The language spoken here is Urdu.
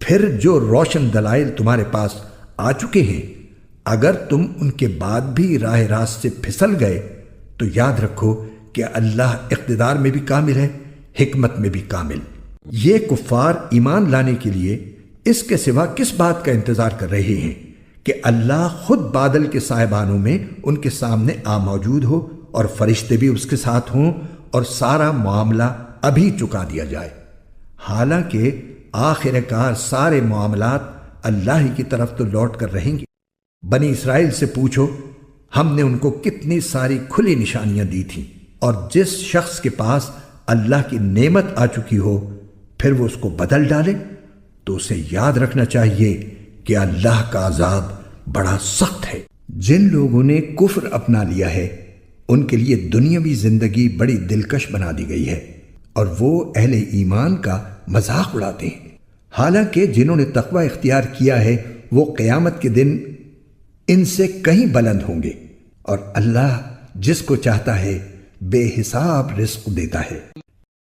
پھر جو روشن دلائل تمہارے پاس آ چکے ہیں، اگر تم ان کے بعد بھی راہ راست سے پھسل گئے تو یاد رکھو کہ اللہ اقتدار میں بھی کامل ہے، حکمت میں بھی کامل۔ یہ کفار ایمان لانے کے لیے اس کے سوا کس بات کا انتظار کر رہے ہیں کہ اللہ خود بادل کے صاحبانوں میں ان کے سامنے موجود ہو اور فرشتے بھی اس کے ساتھ ہوں اور سارا معاملہ ابھی چکا دیا جائے، حالانکہ آخر کار سارے معاملات اللہ ہی کی طرف تو لوٹ کر رہیں گے۔ بنی اسرائیل سے پوچھو، ہم نے ان کو کتنی ساری کھلی نشانیاں دی تھیں، اور جس شخص کے پاس اللہ کی نعمت آ چکی ہو پھر وہ اس کو بدل ڈالے تو اسے یاد رکھنا چاہیے کہ اللہ کا عذاب بڑا سخت ہے۔ جن لوگوں نے کفر اپنا لیا ہے ان کے لیے دنیاوی زندگی بڑی دلکش بنا دی گئی ہے، اور وہ اہل ایمان کا مذاق اڑاتے ہیں، حالانکہ جنہوں نے تقوی اختیار کیا ہے وہ قیامت کے دن ان سے کہیں بلند ہوں گے، اور اللہ جس کو چاہتا ہے بے حساب رزق دیتا ہے۔